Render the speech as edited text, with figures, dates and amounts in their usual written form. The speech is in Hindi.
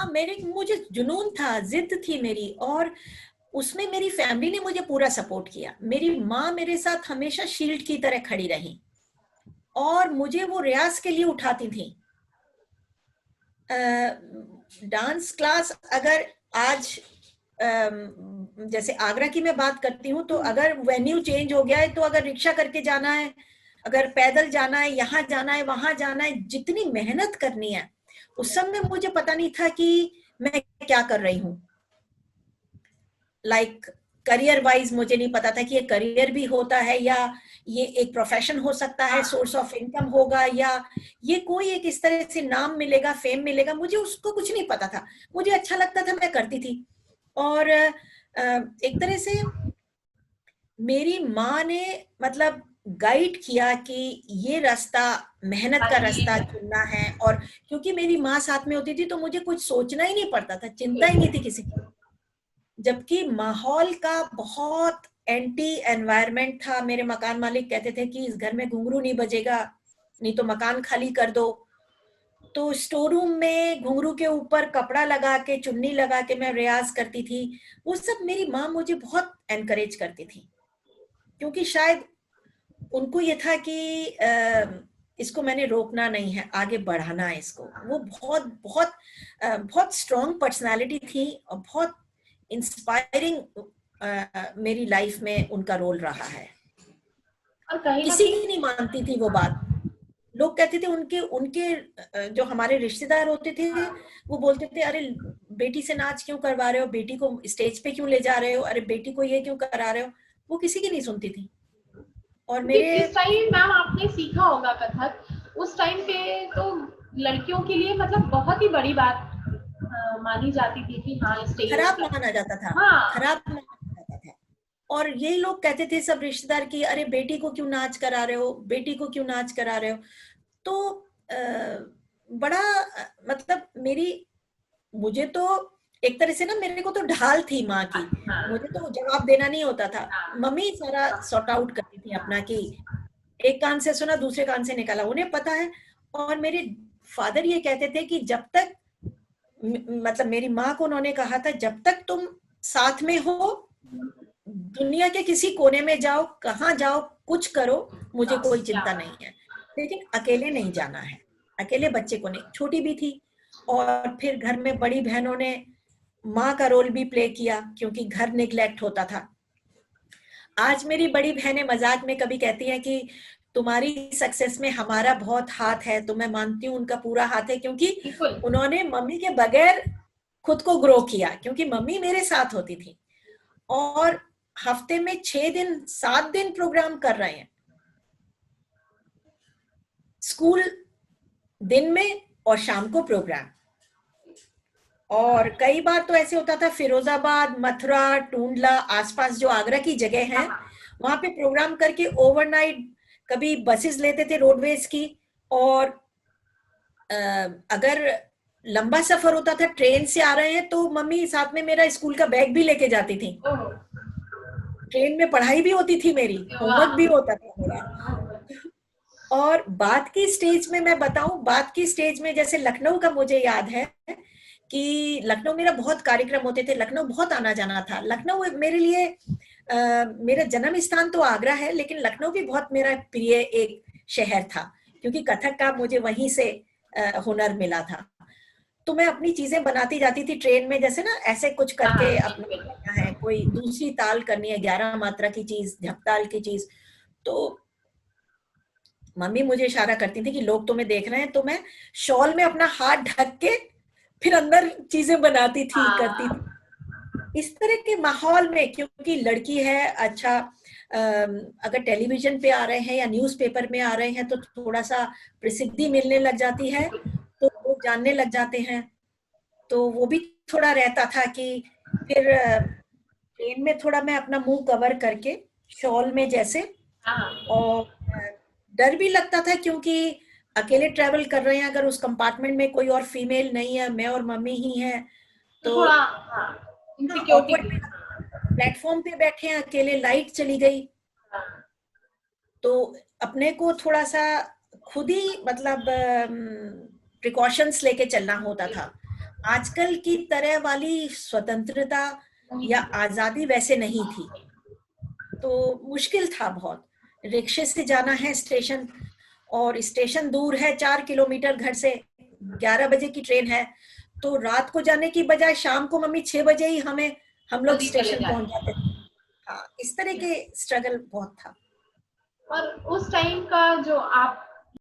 मेरे मुझे जुनून था, जिद थी मेरी, और उसमें मेरी फैमिली ने मुझे पूरा सपोर्ट किया। मेरी माँ मेरे साथ हमेशा शील्ड की तरह खड़ी रही और मुझे वो रियाज के लिए उठाती थी। डांस क्लास अगर आज जैसे आगरा की मैं बात करती हूँ, तो अगर वेन्यू चेंज हो गया है तो अगर रिक्शा करके जाना है, अगर पैदल जाना है, यहाँ जाना है, वहां जाना है, जितनी मेहनत करनी है, उस समय मुझे पता नहीं था कि मैं क्या कर रही हूँ। लाइक करियर वाइज मुझे नहीं पता था कि ये करियर भी होता है, या ये एक प्रोफेशन हो सकता है, सोर्स ऑफ इनकम होगा, या ये कोई एक इस तरह से नाम मिलेगा, फेम मिलेगा, मुझे उसको कुछ नहीं पता था। मुझे अच्छा लगता था, मैं करती थी। और एक तरह से मेरी माँ ने मतलब गाइड किया कि ये रास्ता, मेहनत का रास्ता चुनना है। और क्योंकि मेरी माँ साथ में होती थी तो मुझे कुछ सोचना ही नहीं पड़ता था, चिंता ही नहीं थी किसी की। जबकि माहौल का बहुत एंटी एनवायरनमेंट था। मेरे मकान मालिक कहते थे कि इस घर में घुंघरू नहीं बजेगा, नहीं तो मकान खाली कर दो। तो स्टोर रूम में घुंघरू के ऊपर कपड़ा लगा के, चुन्नी लगा के मैं रियाज करती थी। वो सब मेरी माँ मुझे बहुत एनकरेज करती थी, क्योंकि शायद उनको ये था कि इसको मैंने रोकना नहीं है, आगे बढ़ाना है इसको। वो बहुत बहुत बहुत स्ट्रॉन्ग पर्सनालिटी थी और बहुत इंस्पायरिंग मेरी लाइफ में उनका रोल रहा है। और कहीं ना किसी कहीं की नहीं मानती थी वो बात। लोग कहते थे, उनके उनके जो हमारे रिश्तेदार होते थे, वो बोलते थे, अरे बेटी से नाच क्यों करवा रहे हो, बेटी को स्टेज पे क्यों ले जा रहे हो, अरे बेटी को ये क्यों करा रहे हो। वो किसी की नहीं सुनती थी। और क्योंकि मेरे जिस टाइम मैम आपने सीखा होगा कथक, उस टाइम पे तो लड़कियों के लिए मतलब बहुत ही बड़ी बात मानी जाती थी कि हाँ स्टेज खराब माना जाता था, हाँ खराब माना जाता था। और यही लोग कहते थे सब रिश्तेदार की, अरे बेटी को क्यों नाच करा रहे हो, बेटी को क्यों नाच करा रहे हो। तो बड़ा मतलब मेरी, मुझे तो एक तरह से ना, मेरे को तो ढाल थी माँ की। मुझे तो जवाब देना नहीं होता था, मम्मी सारा सॉर्ट आउट करती थी अपना, कि एक कान से सुना दूसरे कान से निकाला, उन्हें पता है। और मेरे फादर ये कहते थे कि जब तक, मतलब मेरी माँ को उन्होंने कहा था, जब तक तुम साथ में हो, दुनिया के किसी कोने में जाओ, कहाँ जाओ, कुछ करो, मुझे कोई चिंता नहीं है, लेकिन अकेले नहीं जाना है। अकेले बच्चे को नहीं। छोटी भी थी, और फिर घर में बड़ी बहनों ने माँ का रोल भी प्ले किया, क्योंकि घर निग्लेक्ट होता था। आज मेरी बड़ी बहनें मजाक में कभी कहती हैं कि तुम्हारी सक्सेस में हमारा बहुत हाथ है, तो मैं मानती हूँ उनका पूरा हाथ है, क्योंकि बिल्कुल उन्होंने मम्मी के बगैर खुद को ग्रो किया, क्योंकि मम्मी मेरे साथ होती थी। और हफ्ते में 6 दिन 7 दिन प्रोग्राम कर रहे हैं, स्कूल दिन में और शाम को प्रोग्राम। और कई बार तो ऐसे होता था, फिरोजाबाद, मथुरा, टूंडला, आसपास जो आगरा की जगह हैं, वहां पे प्रोग्राम करके ओवरनाइट कभी बसेस लेते थे रोडवेज की। और अगर लंबा सफर होता था, ट्रेन से आ रहे हैं, तो मम्मी साथ में मेरा स्कूल का बैग भी लेके जाती थी। ट्रेन में पढ़ाई भी होती थी मेरी, होमवर्क भी होता था मेरा। और बात की स्टेज में मैं बताऊं, बात की स्टेज में जैसे लखनऊ का मुझे याद है कि लखनऊ मेरा बहुत कार्यक्रम होते थे, लखनऊ बहुत आना जाना था। लखनऊ मेरे लिए मेरा जन्म स्थान तो आगरा है, लेकिन लखनऊ भी बहुत मेरा प्रिय एक शहर था, क्योंकि कथक का मुझे वहीं से हुनर मिला था। तो मैं अपनी चीजें बनाती जाती थी ट्रेन में, जैसे ना ऐसे कुछ करके अपना करना है, कोई दूसरी ताल करनी है, 11 मात्रा की चीज, झपताल की चीज। तो मम्मी मुझे इशारा करती थी कि लोग तुम्हें देख रहे हैं, तो मैं शॉल में अपना हाथ ढक के फिर अंदर चीजें बनाती थी, करती थी। इस तरह के माहौल में, क्योंकि लड़की है, अच्छा अगर टेलीविजन पे आ रहे हैं या न्यूज़पेपर में आ रहे हैं, तो थोड़ा सा प्रसिद्धि मिलने लग जाती है, तो लोग जानने लग जाते हैं। तो वो भी थोड़ा रहता था कि फिर ट्रेन में थोड़ा मैं अपना मुंह कवर करके शॉल में जैसे। और डर भी लगता था, क्योंकि अकेले ट्रेवल कर रहे हैं, अगर उस कंपार्टमेंट में कोई और फीमेल नहीं है, मैं और मम्मी ही हैं, तो तो थोड़ा ऑकवर्ड इनसिक्योरिटी भी। प्लेटफॉर्म पे बैठे हैं अकेले, लाइट चली गई, तो अपने को थोड़ा सा खुद ही मतलब प्रिकॉशंस लेके चलना होता था। आजकल की तरह वाली स्वतंत्रता या आजादी वैसे नहीं थी, तो मुश्किल था बहुत। रिक्शे से जाना है स्टेशन, और स्टेशन दूर है 4 किलोमीटर घर से, 11 बजे की ट्रेन है, तो रात को जाने की बजाय शाम को मम्मी 6 बजे ही हम लोग जल्दी चले स्टेशन जाते पहुंच जाते थे। हाँ, इस तरह के स्ट्रगल बहुत था। और उस टाइम का जो आप